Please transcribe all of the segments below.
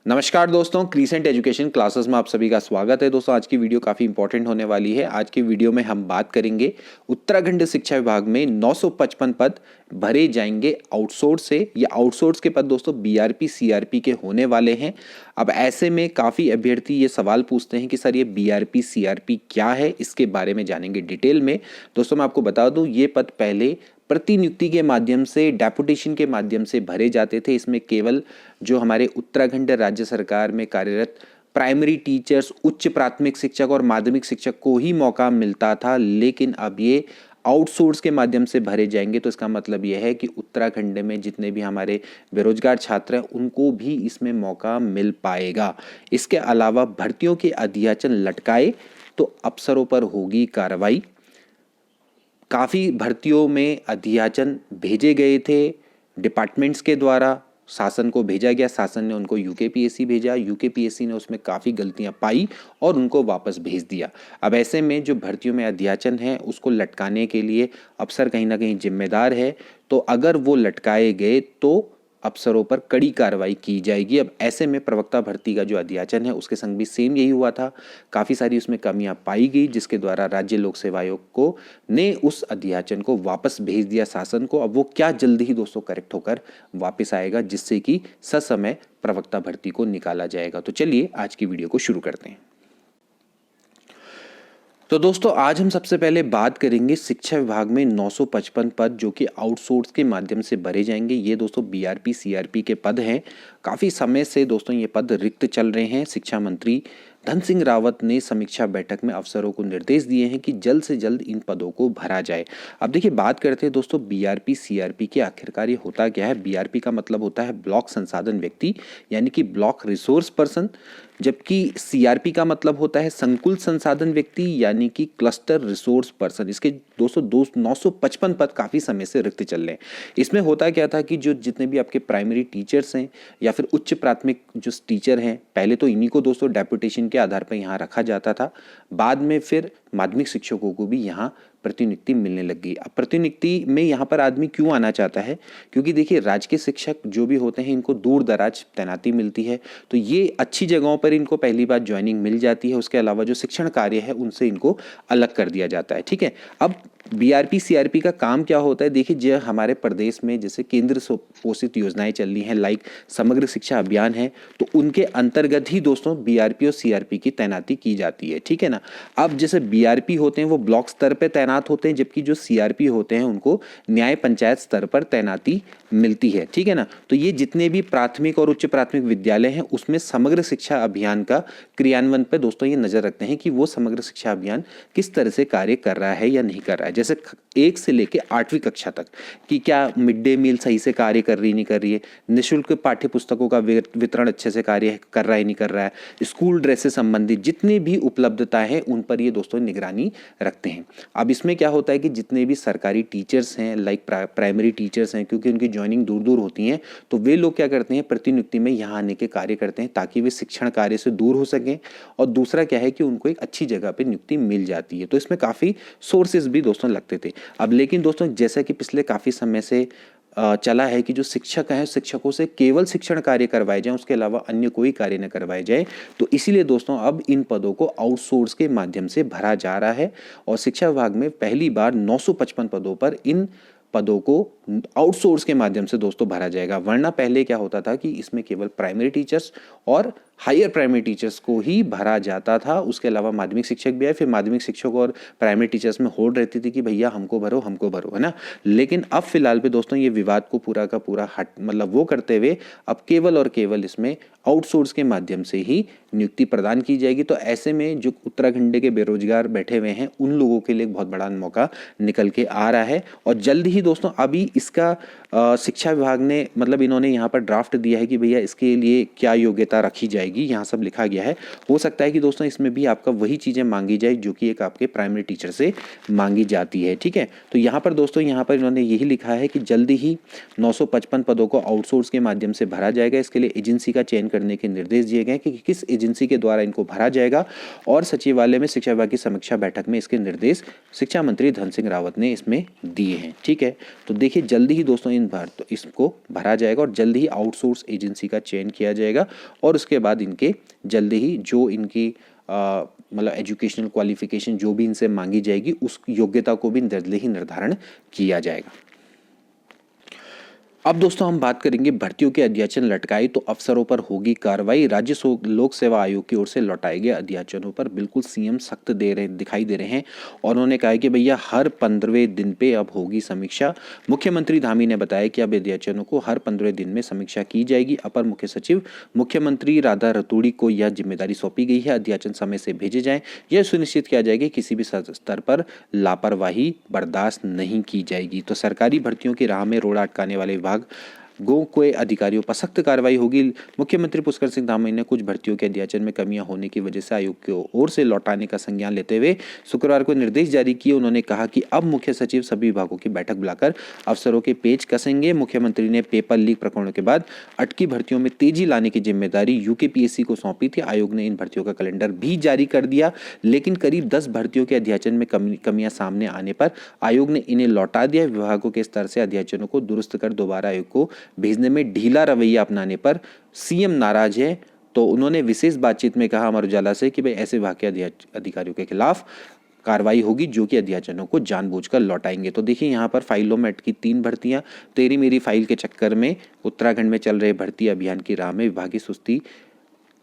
नमस्कार दोस्तों, crescent education classes में आप सभी का स्वागत है। दोस्तों आज की वीडियो काफ़ी इंपॉर्टेंट होने वाली है। आज की वीडियो में हम बात करेंगे उत्तराखंड शिक्षा विभाग में 955 पद भरे जाएंगे आउटसोर्स से। ये आउटसोर्स के पद दोस्तों बीआरपी सीआरपी के होने वाले हैं। अब ऐसे में काफ़ी अभ्यर्थी ये सवाल पूछते हैं कि सर ये बीआरपी सीआरपी क्या है, इसके बारे में जानेंगे डिटेल में। दोस्तों मैं आपको बता दूं, ये पद पहले प्रतिनियुक्ति के माध्यम से, डेपुटेशन के माध्यम से भरे जाते थे। इसमें केवल जो हमारे उत्तराखंड राज्य सरकार में कार्यरत प्राइमरी टीचर्स, उच्च प्राथमिक शिक्षक और माध्यमिक शिक्षक को ही मौका मिलता था, लेकिन अब ये आउटसोर्स के माध्यम से भरे जाएंगे। तो इसका मतलब यह है कि उत्तराखंड में जितने भी हमारे बेरोजगार छात्र हैं उनको भी इसमें मौका मिल पाएगा। इसके अलावा भर्तियों के अध्याचन लटकाए तो अफसरों पर होगी कार्रवाई। काफ़ी भर्तियों में अध्याचन भेजे गए थे डिपार्टमेंट्स के द्वारा, शासन को भेजा गया, शासन ने उनको यूकेपीएससी भेजा, यूकेपीएससी ने उसमें काफ़ी गलतियां पाई और उनको वापस भेज दिया। अब ऐसे में जो भर्तियों में अध्याचन है उसको लटकाने के लिए अफसर कहीं ना कहीं जिम्मेदार है। तो अगर वो लटकाए गए तो अफसरों पर कड़ी कार्रवाई की जाएगी। अब ऐसे में प्रवक्ता भर्ती का जो अध्याचन है उसके संग भी सेम यही हुआ था। काफ़ी सारी उसमें कमियां पाई गई, जिसके द्वारा राज्य लोक सेवा आयोग को ने उस अध्याचन को वापस भेज दिया शासन को। अब वो क्या जल्द ही दोस्तों करेक्ट होकर वापस आएगा, जिससे कि ससमय प्रवक्ता भर्ती को निकाला जाएगा। तो चलिए आज की वीडियो को शुरू करते हैं। तो दोस्तों आज हम सबसे पहले बात करेंगे शिक्षा विभाग में 955 पद जो कि आउटसोर्स के माध्यम से भरे जाएंगे। ये दोस्तों बीआरपी सीआरपी के पद हैं। काफ़ी समय से दोस्तों ये पद रिक्त चल रहे हैं। शिक्षा मंत्री धन सिंह रावत ने समीक्षा बैठक में अफसरों को निर्देश दिए हैं कि जल्द से जल्द इन पदों को भरा जाए। अब देखिए बात करते हैं दोस्तों बीआरपी सीआरपी के आखिरकार ये होता क्या है। बीआरपी का मतलब होता है ब्लॉक संसाधन व्यक्ति, यानी कि ब्लॉक रिसोर्स पर्सन, जबकि सीआरपी का मतलब होता है संकुल संसाधन व्यक्ति, यानी कि क्लस्टर रिसोर्स पर्सन। इसके 955 पद काफ़ी समय से रिक्त चल रहे हैं। इसमें होता क्या था कि जो जितने भी आपके प्राइमरी टीचर्स हैं या फिर उच्च प्राथमिक जो टीचर हैं, पहले तो इन्हीं को दोस्तों डेपुटेशन के आधार पर यहाँ रखा जाता था। बाद में फिर माध्यमिक शिक्षकों को भी यहाँ प्रतिनियुक्ति मिलने लग गई। अब प्रतिनियुक्ति में यहाँ पर आदमी क्यों आना चाहता है, क्योंकि देखिए राजकीय शिक्षक जो भी होते हैं इनको दूर दराज तैनाती मिलती है, तो ये अच्छी जगहों पर इनको पहली बार ज्वाइनिंग मिल जाती है। उसके अलावा जो शिक्षण कार्य है उनसे इनको अलग कर दिया जाता है। ठीक है, अब बीआरपी सीआरपी का काम क्या होता है। देखिए जो हमारे प्रदेश में जैसे केंद्र पोषित योजनाएं चल रही हैं, लाइक समग्र शिक्षा अभियान है, तो उनके अंतर्गत ही दोस्तों बीआरपी और सीआरपी की तैनाती की जाती है। ठीक है ना। अब जैसे बीआरपी होते हैं वो ब्लॉक स्तर पर तैनात होते हैं, जबकि जो सीआरपी होते हैं उनको न्याय पंचायत स्तर पर तैनाती मिलती है। ठीक है ना। तो ये जितने भी प्राथमिक और उच्च प्राथमिक विद्यालय हैं उसमें समग्र शिक्षा अभियान का क्रियान्वयन पर दोस्तों ये नजर रखते हैं कि वो समग्र शिक्षा अभियान किस तरह से कार्य कर रहा है या नहीं कर रहा है। जैसे 1 से लेकर 8वीं कक्षा तक कि क्या मिड डे मील सही से कार्य कर रही नहीं कर रही है, निःशुल्क पाठ्य पुस्तकों का वितरण अच्छे से कार्य कर रहा है नहीं कर रहा है, स्कूल ड्रेस से संबंधित जितनी भी उपलब्धताएं हैं उन पर ये दोस्तों निगरानी रखते हैं। अब इसमें क्या होता है कि जितने भी सरकारी टीचर्स हैं, लाइक प्राइमरी टीचर्स हैं, क्योंकि उनकी ज्वाइनिंग दूर दूर होती हैं, तो वे लोग क्या करते हैं प्रतिनियुक्ति में यहाँ आने के कार्य करते हैं ताकि वे शिक्षण कार्य से दूर हो सकें। और दूसरा क्या है कि उनको एक अच्छी जगह पे नियुक्ति मिल जाती है। तो इसमें काफ़ी सोर्सेज भी दोस्तों लगते थे। अब लेकिन दोस्तों जैसा कि पिछले काफ़ी समय से चला है कि जो शिक्षक हैं शिक्षकों से केवल शिक्षण कार्य करवाए जाएं, उसके अलावा अन्य कोई कार्य न करवाए जाए, तो इसीलिए दोस्तों अब इन पदों को आउटसोर्स के माध्यम से भरा जा रहा है। और शिक्षा विभाग में पहली बार 955 पदों पर इन पदों को आउटसोर्स के माध्यम से दोस्तों भरा जाएगा। वरना पहले क्या होता था कि इसमें केवल प्राइमरी टीचर्स और हायर प्राइमरी टीचर्स को ही भरा जाता था, उसके अलावा माध्यमिक शिक्षक भी आए। फिर माध्यमिक शिक्षक और प्राइमरी टीचर्स में होड़ रहती थी कि भैया हमको भरो, है ना। लेकिन अब फिलहाल पे दोस्तों ये विवाद को पूरा का पूरा मतलब वो करते हुए अब केवल और केवल इसमें आउटसोर्स के माध्यम से ही नियुक्ति प्रदान की जाएगी। तो ऐसे में जो उत्तराखंड के बेरोजगार बैठे हुए हैं उन लोगों के लिए बहुत बड़ा मौका निकल के आ रहा है। और जल्द ही दोस्तों अभी इसका शिक्षा विभाग ने मतलब इन्होंने यहाँ पर ड्राफ्ट दिया है कि भैया इसके लिए क्या योग्यता रखी जाएगी। जाएगी, यहाँ सब लिखा गया है। हो सकता है कि दोस्तों इसमें भी आपका वही चीज़ें मांगी जाए जो कि एक आपके प्राइमरी टीचर से मांगी जाती है, ठीक है। तो यहाँ पर दोस्तों यहाँ पर इन्होंने यही लिखा है कि जल्दी ही 955 पदों को आउटसोर्स के माध्यम से भरा जाएगा। इसके लिए एजेंसी का चयन करने के निर्देश दिए गए कि किस एजेंसी के द्वारा इनको भरा जाएगा, और सचिवालय में शिक्षा विभाग की समीक्षा बैठक में इसके निर्देश शिक्षा मंत्री धन सिंह रावत ने इसमें दिए हैं, ठीक है। तो देखिए जल्दी ही दोस्तों इसको भरा जाएगा और जल्दी ही आउटसोर्स एजेंसी का चयन किया जाएगा, और उसके बाद इनके जल्दी ही जो इनकी मतलब एजुकेशनल क्वालिफिकेशन जो भी इनसे मांगी जाएगी उस योग्यता को भी जल्दी ही निर्धारण किया जाएगा। अब दोस्तों हम बात करेंगे भर्तियों के अध्याचन लटकाए तो अफसरों पर होगी कार्रवाई। राज्य लोक सेवा आयोग की ओर से लौटाए गए अध्याचनों पर बिल्कुल सीएम सख्त दिखाई दे रहे हैं, और उन्होंने कहा है कि भैया हर 15वें दिन पे अब होगी समीक्षा। मुख्यमंत्री धामी ने बताया कि अब अध्याचनों को हर 15वें दिन में समीक्षा की जाएगी। अपर मुख्य सचिव मुख्यमंत्री राधा रतूड़ी को यह जिम्मेदारी सौंपी गई है। अध्याचन समय से भेजे जाएं, यह सुनिश्चित किया जाएगा कि किसी भी स्तर पर लापरवाही बर्दाश्त नहीं की जाएगी। तो सरकारी भर्तियों की राह में रोड़ा अटकाने वाले विभाग के अधिकारियों पर सख्त कार्रवाई होगी। मुख्यमंत्री पुष्कर सिंह धामी ने कुछ भर्तियों के अध्याचन में कमियां होने की वजह से आयोग की ओर से लौटाने का संज्ञान लेते हुए शुक्रवार को निर्देश जारी किए। उन्होंने कहा कि अब मुख्य सचिव सभी विभागों की बैठक बुलाकर अफसरों के पेच कसेंगे। मुख्यमंत्री ने पेपर लीक प्रकरणों के बाद अटकी भर्तियों में तेजी लाने की जिम्मेदारी यूकेपीएससी को सौंपी थी। आयोग ने इन भर्तियों का कैलेंडर भी जारी कर दिया, लेकिन करीब 10 भर्तियों के अध्याचन में कमियां सामने आने पर आयोग ने इन्हें लौटा दिया। विभागों के स्तर से अध्याचनों को दुरुस्त कर दोबारा आयोग को भेजने में ढीला रवैया अपनाने पर सीएम नाराज है। तो उन्होंने विशेष बातचीत में कहा अमर उजाला से कि भाई ऐसे विभाग के अधिकारियों के खिलाफ कार्रवाई होगी जो कि अध्याचनों को जानबूझकर लौटाएंगे। तो देखिए यहाँ पर फाइलों में अटकी 3 भर्तियां, तेरी मेरी फाइल के चक्कर में उत्तराखंड में चल रहे भर्ती अभियान की राह में विभागीय सुस्ती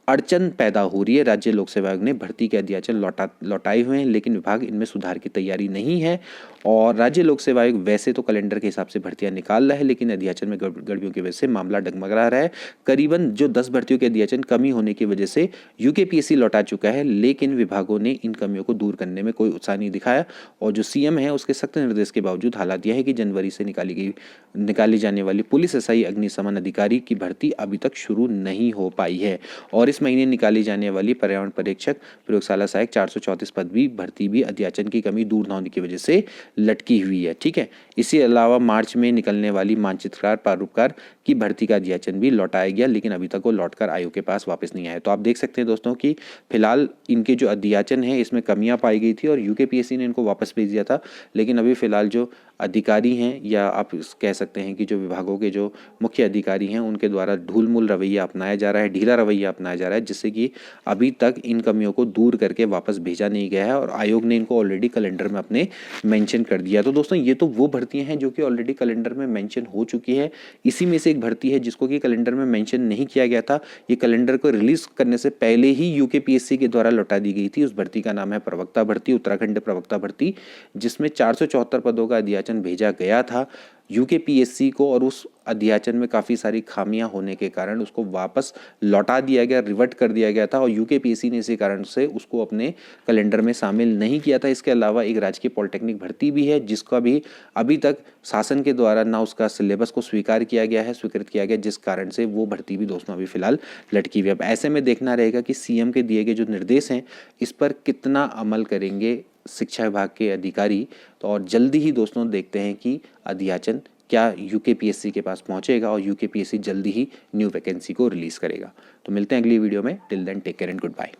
अड़चन पैदा हो रही है। राज्य लोक सेवा आयोग ने भर्ती के अध्याचन लौटाए हुए हैं, लेकिन विभाग इनमें सुधार की तैयारी नहीं है। और राज्य लोक सेवा आयोग वैसे तो कैलेंडर के हिसाब से भर्तियां निकाल रहा है, लेकिन अध्याचन में गड़बड़ियों की वजह से मामला डगमगा रहा है। करीबन जो 10 भर्तियों के अध्याचन कमी होने की वजह से यूकेपीएससी लौटा चुका है, लेकिन विभागों ने इन कमियों को दूर करने में कोई उत्साह नहीं दिखाया। और जो सीएम है उसके सख्त निर्देश के बावजूद हालात यह है कि जनवरी से निकाली जाने वाली पुलिस एसआई अग्निशमन अधिकारी की भर्ती अभी तक शुरू नहीं हो पाई है। और इस महीने निकाली जाने वाली पर्यावरण परीक्षक प्रयोगशाला सहायक 434 पद भी भर्ती भी अध्याचन की कमी दूर न होने की वजह से लटकी हुई है, ठीक है। इसी अलावा मार्च में निकलने वाली मानचित्रकार प्रारूपकार की भर्ती का अध्याचन भी लौटाया गया, लेकिन अभी तक वो लौटकर आयोग के पास वापस नहीं आया। तो आप देख सकते हैं दोस्तों कि फिलहाल इनके जो अध्याचन है इसमें कमियां पाई गई थी और यूकेपीएससी ने इनको वापस भेज दिया था, लेकिन अभी फिलहाल जो अधिकारी हैं या आप कह सकते हैं कि जो विभागों के जो मुख्य अधिकारी हैं उनके द्वारा ढूलमुल रवैया अपनाया जा रहा है, ढीला रवैया अपनाया जा रहा है, जिससे कि अभी तक इन कमियों को दूर करके वापस भेजा नहीं गया है और आयोग ने इनको ऑलरेडी कैलेंडर में अपने मेंशन कर दिया। तो दोस्तों ये तो वो भर्तियां हैं जो कि ऑलरेडी कैलेंडर में मेंशन हो चुकी है। इसी में से एक भर्ती है जिसको कि कैलेंडर में मेंशन नहीं किया गया था। ये कैलेंडर को रिलीज करने से पहले ही यूकेपीएससी के द्वारा लौटा दी गई थी। उस भर्ती का नाम है प्रवक्ता भर्ती, उत्तराखंड प्रवक्ता भर्ती, जिसमें 474 पदों का अध्याचन भेजा गया था यूकेपीएससी को, और उस अध्याचन में काफ़ी सारी खामियां होने के कारण उसको वापस लौटा दिया गया, रिवर्ट कर दिया गया था और यूकेपीएससी ने इसी कारण से उसको अपने कैलेंडर में शामिल नहीं किया था। इसके अलावा एक राजकीय पॉलिटेक्निक भर्ती भी है जिसका भी अभी तक शासन के द्वारा ना उसका सिलेबस को स्वीकृत किया गया, जिस कारण से वो भर्ती भी दोस्तों अभी फिलहाल लटकी हुई है। अब ऐसे में देखना रहेगा कि सीएम के दिए गए जो निर्देश हैं इस पर कितना अमल करेंगे शिक्षा विभाग के अधिकारी। तो और जल्दी ही दोस्तों देखते हैं कि अध्याचन क्या यूकेपीएससी के पास पहुंचेगा और यूकेपीएससी जल्दी ही न्यू वैकेंसी को रिलीज करेगा। तो मिलते हैं अगली वीडियो में। Till then take care and good bye.